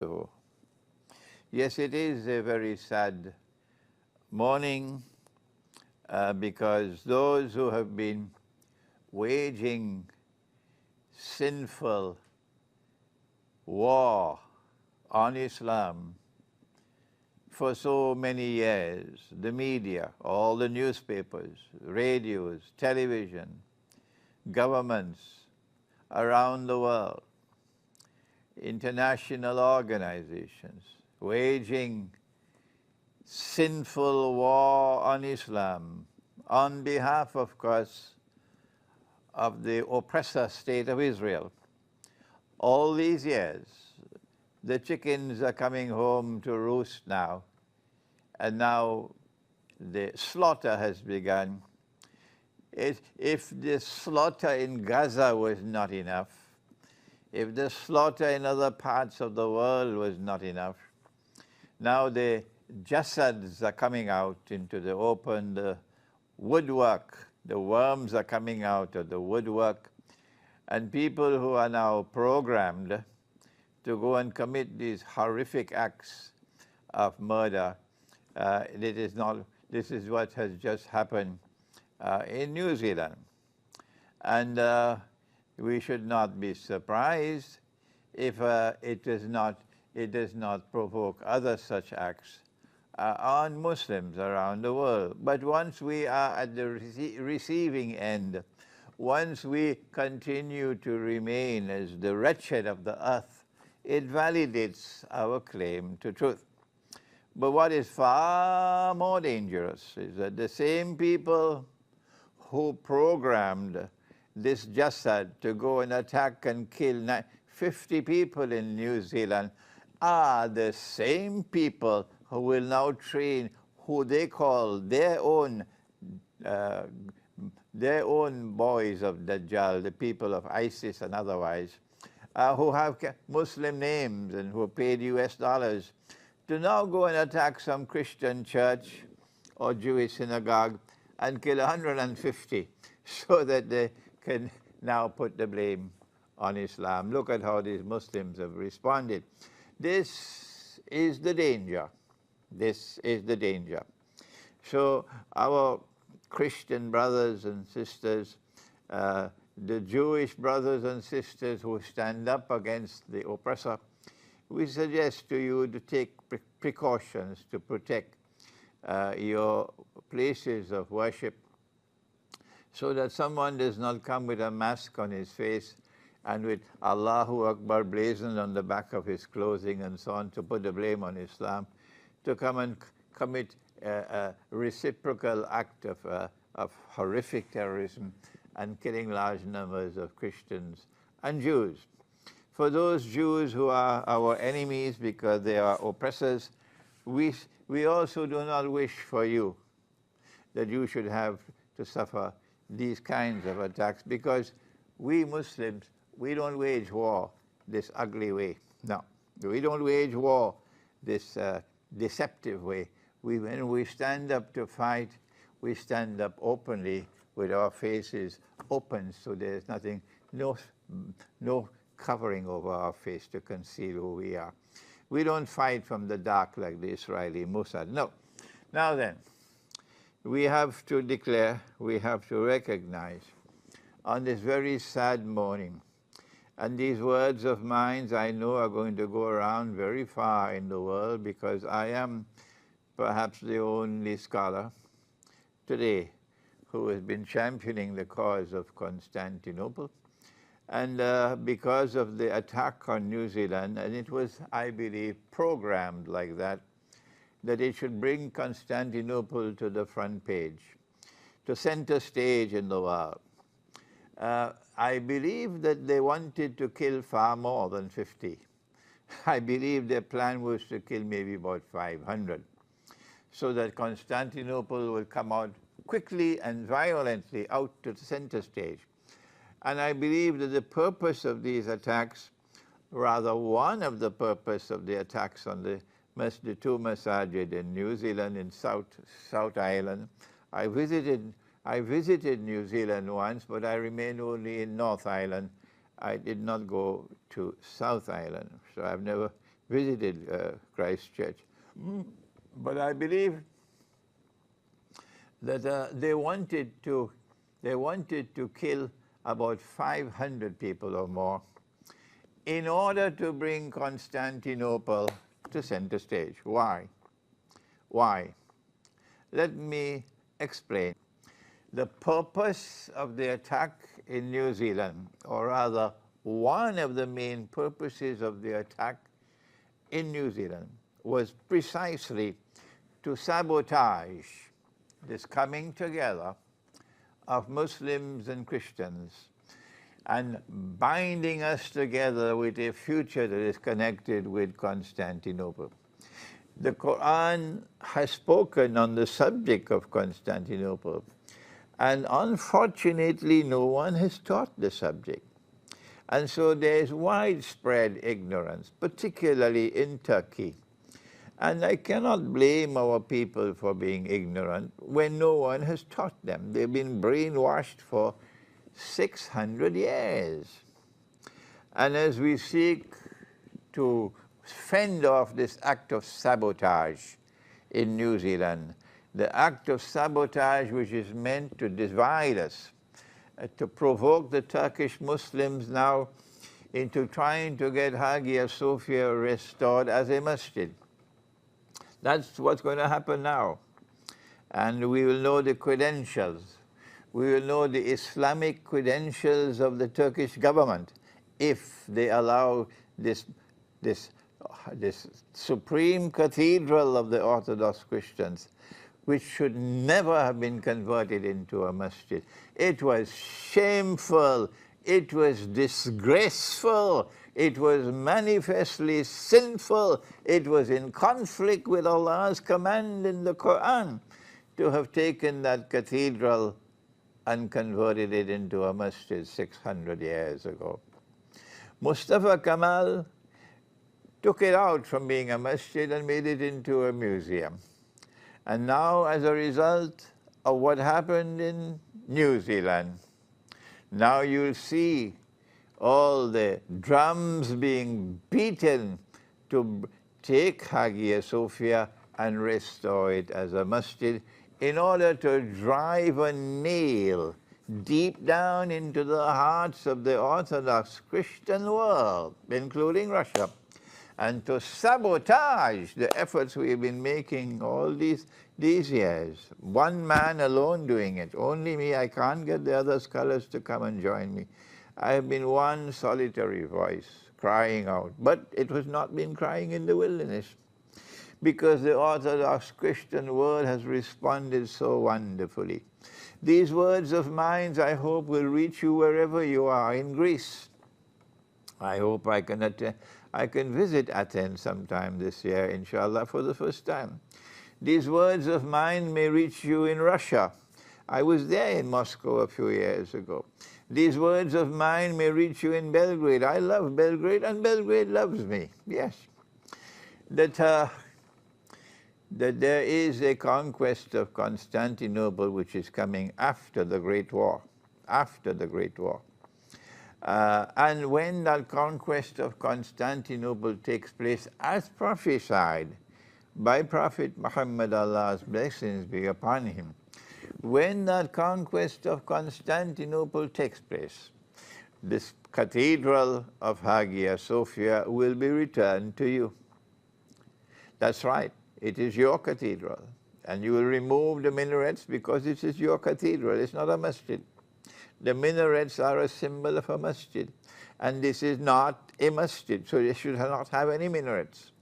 So, yes, it is a very sad morning because those who have been waging sinful war on Islam for so many years, the media, all the newspapers, radios, television, governments around the world, international organizations waging sinful war on Islam on behalf, of course, of the oppressor state of Israel. All these years, the chickens are coming home to roost now, and now the slaughter has begun. If the slaughter in Gaza was not enough, if the slaughter in other parts of the world was not enough, now the jasads are coming out into the open, the woodwork, the worms are coming out of the woodwork, and people who are now programmed to go and commit these horrific acts of murder. This is what has just happened in New Zealand. And we should not be surprised if it does not provoke other such acts on Muslims around the world. But once we are at the receiving end, once we continue to remain as the wretched of the earth, it validates our claim to truth. But what is far more dangerous is that the same people who programmed this Jasad to go and attack and kill 50 people in New Zealand are the same people who will now train who they call their own boys of Dajjal, the people of ISIS and otherwise, who have Muslim names and who are paid US dollars to now go and attack some Christian church or Jewish synagogue and kill 150 so that they can now put the blame on Islam. Look at how these Muslims have responded. This is the danger. This is the danger. So our Christian brothers and sisters, the Jewish brothers and sisters who stand up against the oppressor, we suggest to you to take precautions to protect your places of worship, so that someone does not come with a mask on his face and with Allahu Akbar blazoned on the back of his clothing and so on to put the blame on Islam, to come and commit a reciprocal act of horrific terrorism and killing large numbers of Christians and Jews. For those Jews who are our enemies because they are oppressors, we also do not wish for you that you should have to suffer these kinds of attacks, because we Muslims, we don't wage war this ugly way. No, we don't wage war this deceptive way. When we stand up to fight, we stand up openly with our faces open, so there's nothing, no covering over our face to conceal who we are. We don't fight from the dark like the Israeli Mossad. No. Now then, we have to declare, we have to recognize on this very sad morning, and these words of mine I know are going to go around very far in the world, because I am perhaps the only scholar today who has been championing the cause of Constantinople. And because of the attack on New Zealand, and it was, I believe, programmed like that it should bring Constantinople to the front page, to center stage in the world. I believe that they wanted to kill far more than 50. I believe their plan was to kill maybe about 500, so that Constantinople will come out quickly and violently out to the center stage. And I believe that the purpose of these attacks, rather one of the purpose of the attacks on the two masajid in New Zealand, in South Island. I visited New Zealand once, but I remained only in North Island. I did not go to South Island, so I've never visited Christchurch. But I believe that they wanted to kill about 500 people or more in order to bring Constantinople to center stage. Why? Why? Let me explain. The purpose of the attack in New Zealand, or rather one of the main purposes of the attack in New Zealand, was precisely to sabotage this coming together of Muslims and Christians and binding us together with a future that is connected with Constantinople. The Quran has spoken on the subject of Constantinople, and unfortunately no one has taught the subject. And so there is widespread ignorance, particularly in Turkey. And I cannot blame our people for being ignorant when no one has taught them. They've been brainwashed for 600 years. And as we seek to fend off this act of sabotage in New Zealand, the act of sabotage which is meant to divide us, to provoke the Turkish Muslims now into trying to get Hagia Sophia restored as a masjid. That's what's going to happen now. And we will know the credentials. We will know the Islamic credentials of the Turkish government if they allow this supreme cathedral of the Orthodox Christians, which should never have been converted into a masjid. It was shameful. It was disgraceful. It was manifestly sinful. It was in conflict with Allah's command in the Quran to have taken that cathedral and converted it into a masjid 600 years ago. Mustafa Kemal took it out from being a masjid and made it into a museum. And now, as a result of what happened in New Zealand, now you'll see all the drums being beaten to take Hagia Sophia and restore it as a masjid in order to drive a nail deep down into the hearts of the Orthodox Christian world, including Russia, and to sabotage the efforts we've been making all these years. One man alone doing it, only me. I can't get the other scholars to come and join me. I have been one solitary voice crying out, but it was not been crying in the wilderness, because the Orthodox Christian world has responded so wonderfully. These words of mine, I hope, will reach you wherever you are in Greece. I hope I can visit Athens sometime this year, inshallah, for the first time. These words of mine may reach you in Russia. I was there in Moscow a few years ago. These words of mine may reach you in Belgrade. I love Belgrade, and Belgrade loves me, yes. That there is a conquest of Constantinople which is coming after the Great War, after the Great War. And when that conquest of Constantinople takes place, as prophesied by Prophet Muhammad, Allah's blessings be upon him, when that conquest of Constantinople takes place, this cathedral of Hagia Sophia will be returned to you. That's right, it is your cathedral. And you will remove the minarets because this is your cathedral, it's not a masjid. The minarets are a symbol of a masjid. And this is not a masjid, so they should not have any minarets.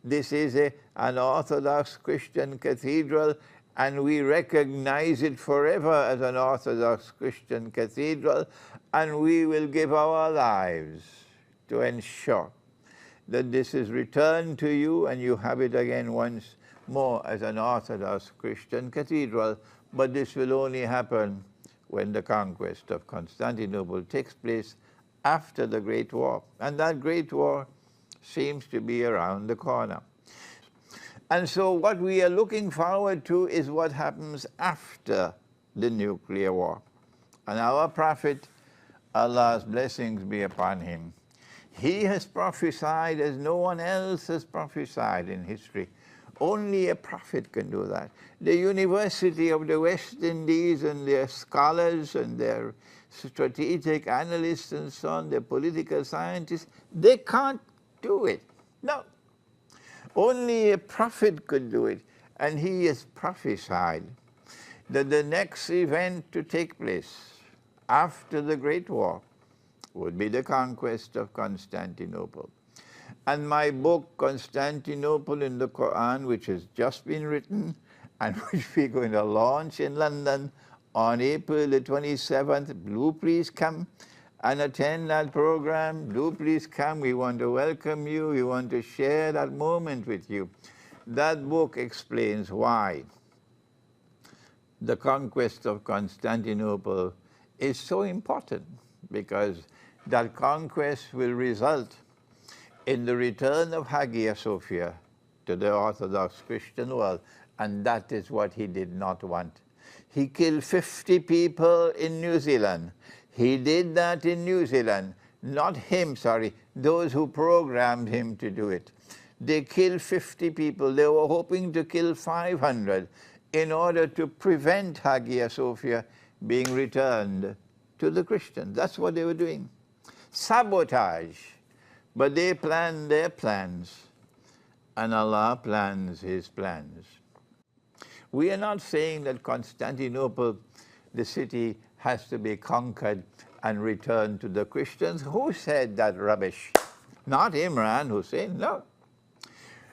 This is an Orthodox Christian cathedral, and we recognize it forever as an Orthodox Christian cathedral, and we will give our lives to ensure that this is returned to you and you have it again once more as an Orthodox Christian cathedral. But this will only happen when the conquest of Constantinople takes place after the Great War. And that Great War seems to be around the corner. And so what we are looking forward to is what happens after the nuclear war. And our Prophet, Allah's blessings be upon him, He has prophesied as no one else has prophesied in history. Only a prophet can do that. The University of the West Indies and their scholars and their strategic analysts and so on, their political scientists, they can't do it. No. Only a prophet could do it. And he has prophesied that the next event to take place after the Great War would be the conquest of Constantinople. And my book, Constantinople in the Quran, which has just been written and which we're going to launch in London on April the 27th, do please come and attend that program. Do please come. We want to welcome you. We want to share that moment with you. That book explains why the conquest of Constantinople is so important, because that conquest will result in the return of Hagia Sophia to the Orthodox Christian world, and that is what he did not want. He killed 50 people in New Zealand. He did that in New Zealand. Not him, sorry, those who programmed him to do it. They killed 50 people. They were hoping to kill 500 in order to prevent Hagia Sophia being returned to the Christians. That's what they were doing. Sabotage. But they planned their plans, and Allah plans his plans. We are not saying that Constantinople, the city, has to be conquered and returned to the Christians. Who said that rubbish? Not Imran, Hussein, no.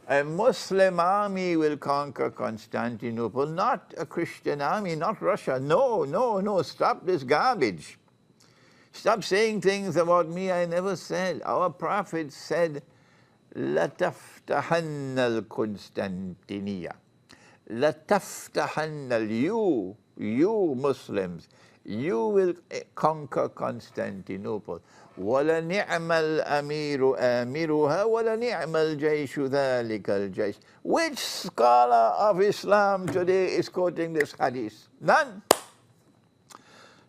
A Muslim army will conquer Constantinople, not a Christian army, not Russia. No, no, no, stop this garbage. Stop saying things about me I never said. Our Prophet said, لَتَفْتَحَنَّ الْقُنْسْتَنْتِنِيَّةِ لَتَفْتَحَنَّ you Muslims, you will conquer Constantinople. وَلَنِعْمَ الْأَمِيرُ آمِرُهَا وَلَنِعْمَ الْجَيْشُ ذَلِكَ الْجَيْشُ. Which scholar of Islam today is quoting this hadith? None.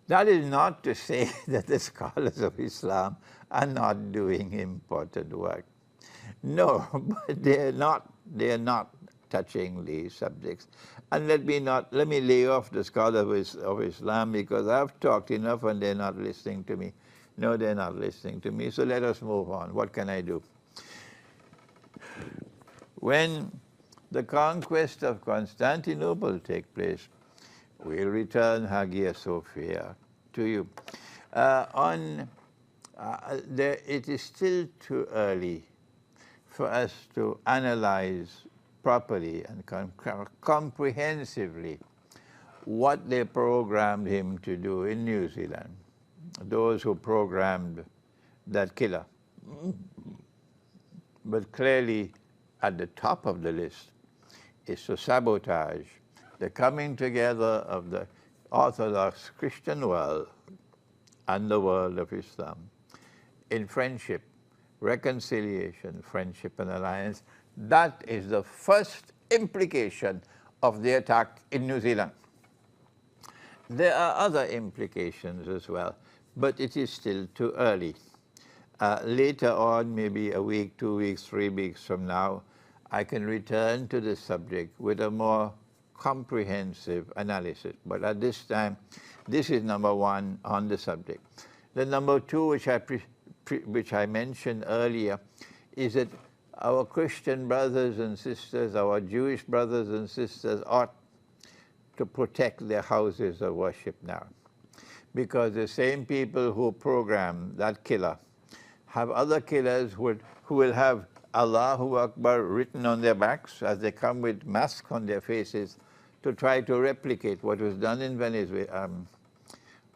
That is not to say that the scholars of Islam are not doing important work. No, but they are not touching these subjects. And let me lay off the scholars of Islam, because I've talked enough and they're not listening to me. No, they're not listening to me, so let us move on. What can I do? When the conquest of Constantinople takes place, we'll return Hagia Sophia to you. It is still too early for us to analyze properly and comprehensively what they programmed him to do in New Zealand, those who programmed that killer. But clearly, at the top of the list is to sabotage the coming together of the Orthodox Christian world and the world of Islam in friendship, reconciliation, friendship and alliance. That is the first implication of the attack in New Zealand. There are other implications as well, but it is still too early. Later on, maybe a week, 2 weeks, 3 weeks from now, I can return to the subject with a more comprehensive analysis. But at this time, this is number one on the subject. The number two, which I mentioned earlier, is that our Christian brothers and sisters, our Jewish brothers and sisters ought to protect their houses of worship now. Because the same people who programmed that killer have other killers who will have Allahu Akbar written on their backs as they come with masks on their faces to try to replicate what was done in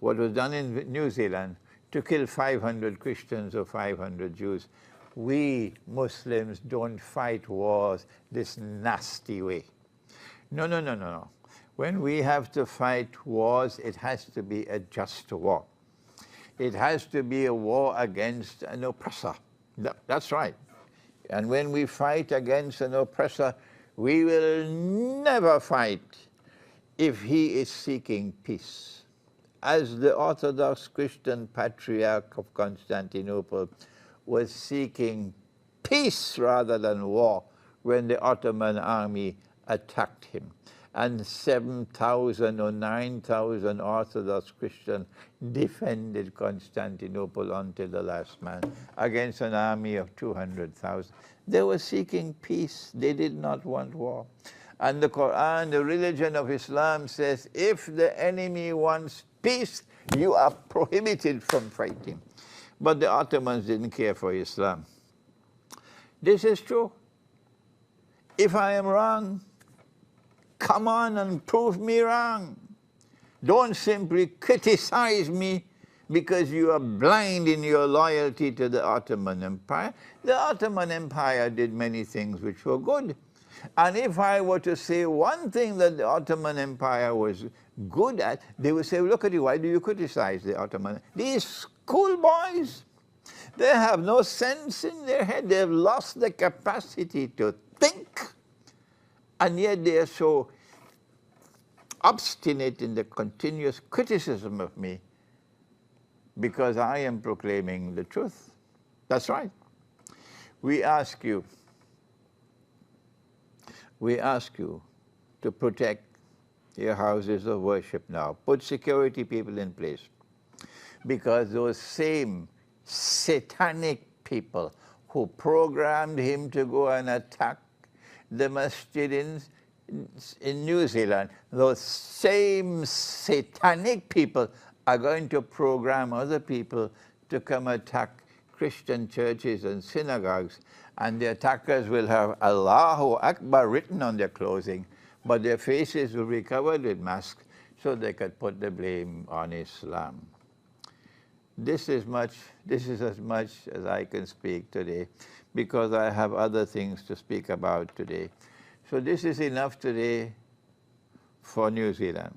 what was done in New Zealand to kill 500 Christians or 500 Jews. We Muslims don't fight wars this nasty way. No, no, no, no, no. When we have to fight wars, it has to be a just war. It has to be a war against an oppressor. That's right. And when we fight against an oppressor, we will never fight if he is seeking peace. As the Orthodox Christian Patriarch of Constantinople, was seeking peace rather than war when the Ottoman army attacked him. And 7,000 or 9,000 Orthodox Christians defended Constantinople until the last man against an army of 200,000. They were seeking peace. They did not want war. And the Quran, the religion of Islam, says if the enemy wants peace, you are prohibited from fighting. But the Ottomans didn't care for Islam. This is true. If I am wrong, come on and prove me wrong. Don't simply criticize me because you are blind in your loyalty to the Ottoman Empire. The Ottoman Empire did many things which were good. And if I were to say one thing that the Ottoman Empire was good at, they would say, look at you, why do you criticize the Ottoman? These schoolboys, they have no sense in their head. They've lost the capacity to think. And yet they are so obstinate in the continuous criticism of me because I am proclaiming the truth. That's right. We ask you to protect your houses of worship now. Put security people in place, because those same satanic people who programmed him to go and attack the masjid in New Zealand, those same satanic people are going to program other people to come attack Christian churches and synagogues, and the attackers will have Allahu Akbar written on their clothing, but their faces will be covered with masks so they could put the blame on Islam. This is as much as I can speak today, because I have other things to speak about today. So this is enough today for New Zealand.